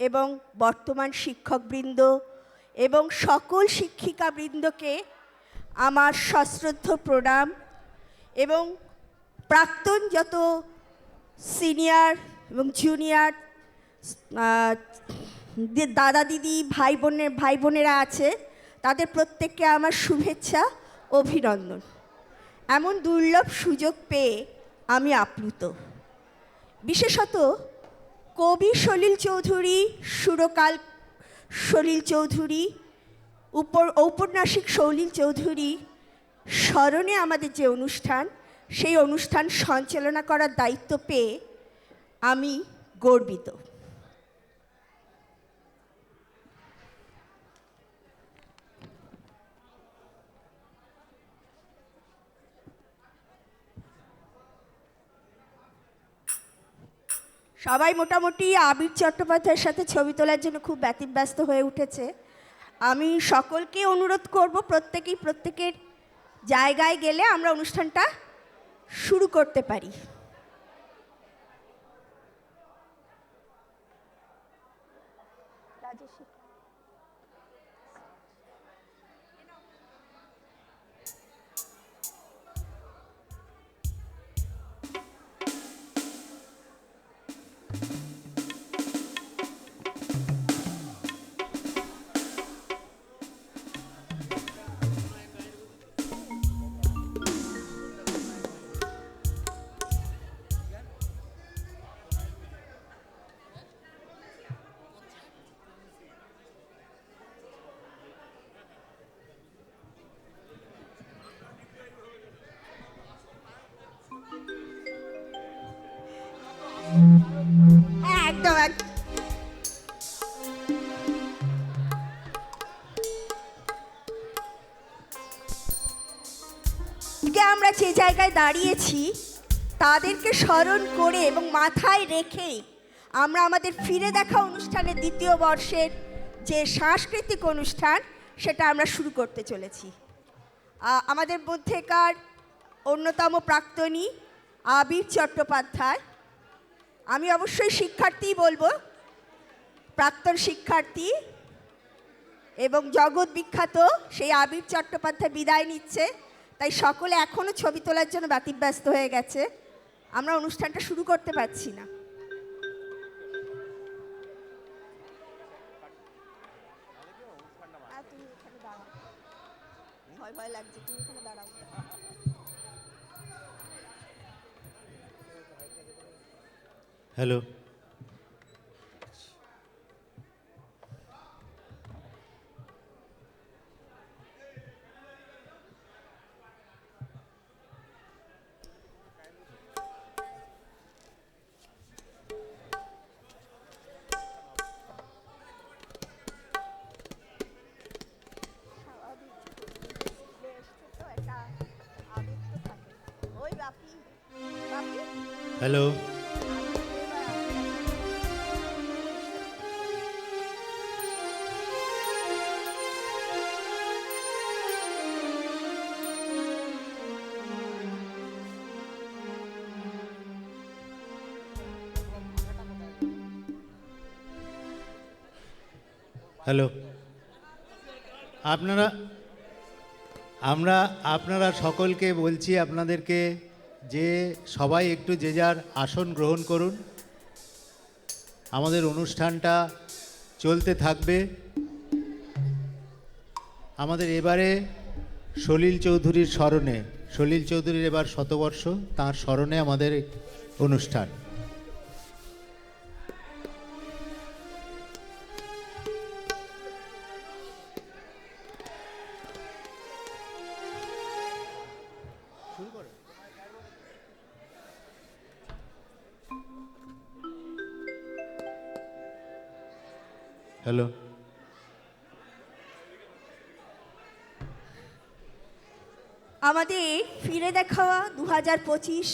এবং বর্তমান শিক্ষকবৃন্দ এবং সকল শিক্ষিকাবৃন্দকে আমার সশ্রদ্ধ প্রণাম এবং প্রাক্তন যত সিনিয়র এবং জুনিয়র দাদা দিদি ভাই বোনেরা আছে তাদের প্রত্যেককে আমার শুভেচ্ছা অভিনন্দন। এমন দুর্লভ সুযোগ পেয়ে আমি আপ্লুত। বিশেষত কবি সলিল চৌধুরী, সুরকার সলিল চৌধুরী, ঔপন্যাসিক সলিল চৌধুরী স্মরণে আমাদের যে অনুষ্ঠান, সেই অনুষ্ঠান সঞ্চালনা করার দায়িত্ব পেয়ে আমি গর্বিত। সবাই মোটামুটি আবির চট্টোপাধ্যায়ের সাথে ছবি তোলার জন্য খুব ব্যতিব্যস্ত হয়ে উঠেছে। আমি সকলকে অনুরোধ করব প্রত্যেকেই প্রত্যেকের জায়গায় গেলে আমরা অনুষ্ঠানটা শুরু করতে পারি। একদম আমরা যে জায়গায় দাঁড়িয়েছি তাদেরকে স্মরণ করে এবং মাথায় রেখেই আমরা আমাদের ফিরে দেখা অনুষ্ঠানের দ্বিতীয় বর্ষের যে সাংস্কৃতিক অনুষ্ঠান সেটা আমরা শুরু করতে চলেছি। আমাদের মধ্যেকার অন্যতম প্রাক্তনী আবির চট্টোপাধ্যায়, আমি অবশ্যই শিক্ষার্থী বলবো, প্রাক্তন শিক্ষার্থী এবং জগৎ বিখ্যাত সেই আবির চট্টোপাধ্যায় বিদায় নিচ্ছে, তাই সকলে এখনও ছবি তোলার জন্য ব্যতিব্যস্ত হয়ে গেছে। আমরা অনুষ্ঠানটা শুরু করতে পারছি না। ভয় ভয় লাগছে, তুমি এখানে দাঁড়াও। হ্যালো, হ্যালো, হ্যালো, আপনারা সকলকে বলছি আপনাদেরকে যে সবাই একটু যে যার আসন গ্রহণ করুন। আমাদের অনুষ্ঠানটা চলতে থাকবে। আমাদের এবারে সলিল চৌধুরীর স্মরণে, সলিল চৌধুরীর এবার শতবর্ষ, তাঁর স্মরণে আমাদের অনুষ্ঠান। হ্যালো, আমাদের ফিরে দেখা 2025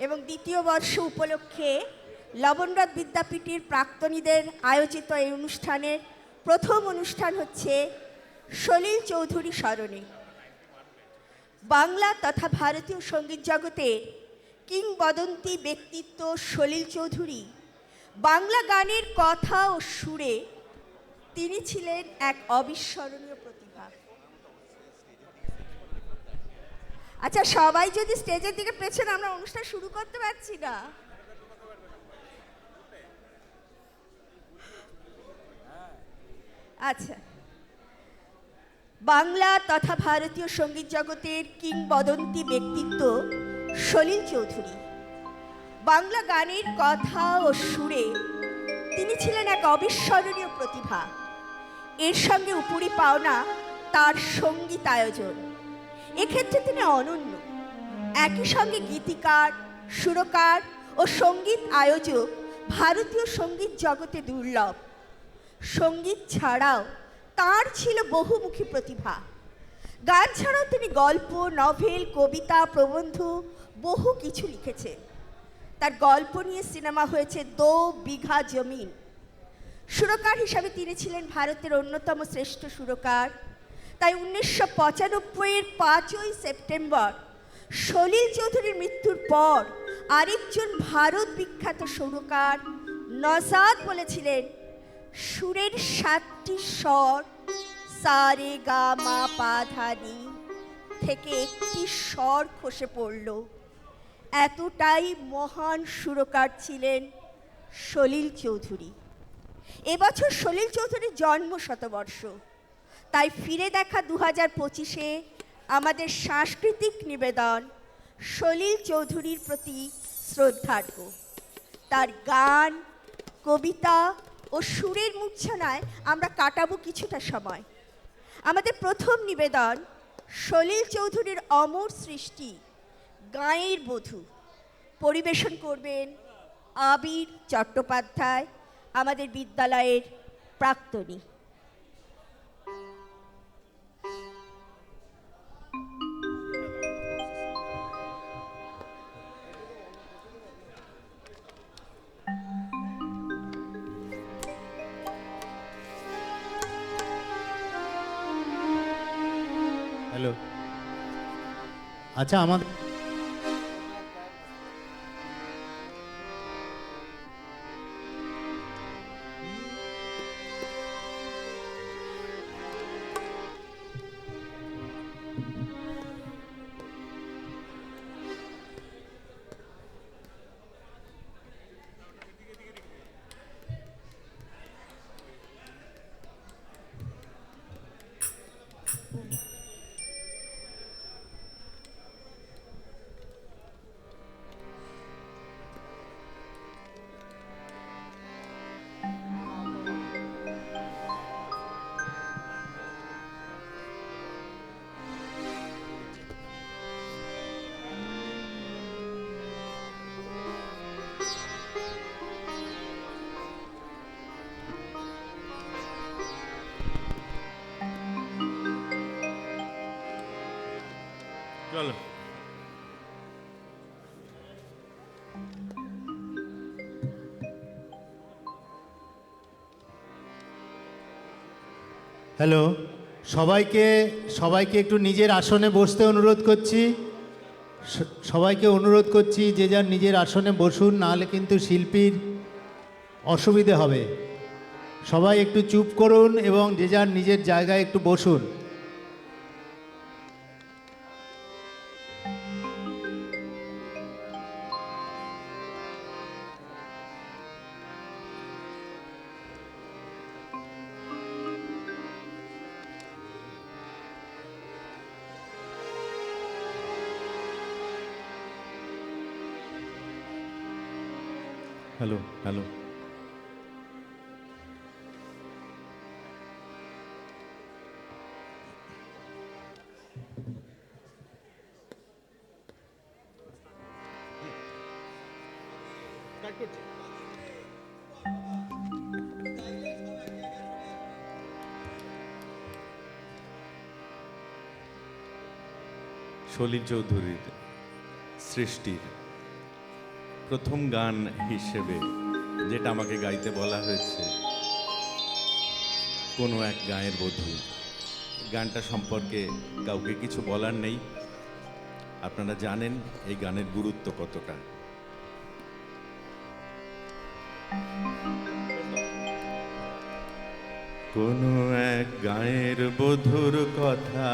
এবং দ্বিতীয় বর্ষ উপলক্ষে লবণরথ বিদ্যাপীঠের প্রাক্তনীদের আয়োজিত এই অনুষ্ঠানের প্রথম অনুষ্ঠান হচ্ছে সলিল চৌধুরী স্মরণে। বাংলা তথা ভারতীয় সঙ্গীত জগতের কিংবদন্তি ব্যক্তিত্ব সলিল চৌধুরী বাংলা গানের কথা ও সুরে তিনি ছিলেন এক অবিস্মরণীয় প্রতিভা। আচ্ছা, সবাই যদি স্টেজের দিকে পেছনে, আমরা অনুষ্ঠান শুরু করতে পারছি না। আচ্ছা, বাংলা তথা ভারতীয় সঙ্গীত জগতের কিংবদন্তি ব্যক্তিত্ব সলিল চৌধুরী। বাংলা গানের কথা ও সুরে তিনি ছিলেন এক অবিস্মরণীয় প্রতিভা। এর সঙ্গে উপরি পাওনা তার সঙ্গীত আয়োজন। এক্ষেত্রে তিনি অনন্য। একই সঙ্গে গীতিকার, সুরকার ও সঙ্গীত আয়োজক ভারতীয় সঙ্গীত জগতে দুর্লভ। সঙ্গীত ছাড়াও তার ছিল বহুমুখী প্রতিভা। গান ছাড়াও তিনি গল্প, নভেল, কবিতা, প্রবন্ধ বহু কিছু লিখেছেন। তার গল্প নিয়ে সিনেমা হয়েছে দো বিঘা জমিন। সুরকার হিসাবে তিনি ছিলেন ভারতের অন্যতম শ্রেষ্ঠ সুরকার। তাই 1995-এর 5ই সেপ্টেম্বর সলিল চৌধুরীর মৃত্যুর পর আরেকজন ভারত বিখ্যাত সুরকার নসাদ বলেছিলেন, সুরের 7টি স্বর সা রে গা মা পা ধা নি থেকে একটি স্বর খসে পড়ল। এতটাই মহান সুরকার ছিলেন সলিল চৌধুরী। এবছর সলিল চৌধুরীর জন্ম শতবর্ষ। তাই ফিরে দেখা 2025-এ আমাদের সাংস্কৃতিক নিবেদন সলিল চৌধুরীর প্রতি শ্রদ্ধার্ঘ। তার গান, কবিতা ও সুরের মূর্ছনায় আমরা কাটাবো কিছুটা সময়। আমাদের প্রথম নিবেদন সলিল চৌধুরীর অমর সৃষ্টি গাঁয়ের বধূ। পরিবেশন করবেন আবির চট্টোপাধ্যায়, আমাদের বিদ্যালয়ের প্রাক্তনী। হ্যালো। আচ্ছা, আমাদের চলো। হ্যালো, সবাইকে একটু নিজের আসনে বসতে অনুরোধ করছি। সবাইকে অনুরোধ করছি যে যার নিজের আসনে বসুন, নাহলে কিন্তু শিল্পীর অসুবিধে হবে। সবাই একটু চুপ করুন এবং যে যার নিজের জায়গায় একটু বসুন। Hello hello. সলিল চৌধুরীর সৃষ্টির প্রথম গান হিসেবে যেটা আমাকে গাইতে বলা হয়েছে, কোনো এক গাঁয়ের বধূ, গানটা সম্পর্কে কাউকে কিছু বলার নেই। আপনারা জানেন এই গানের গুরুত্ব কতটা। কোনো এক গায়ের বধুর কথা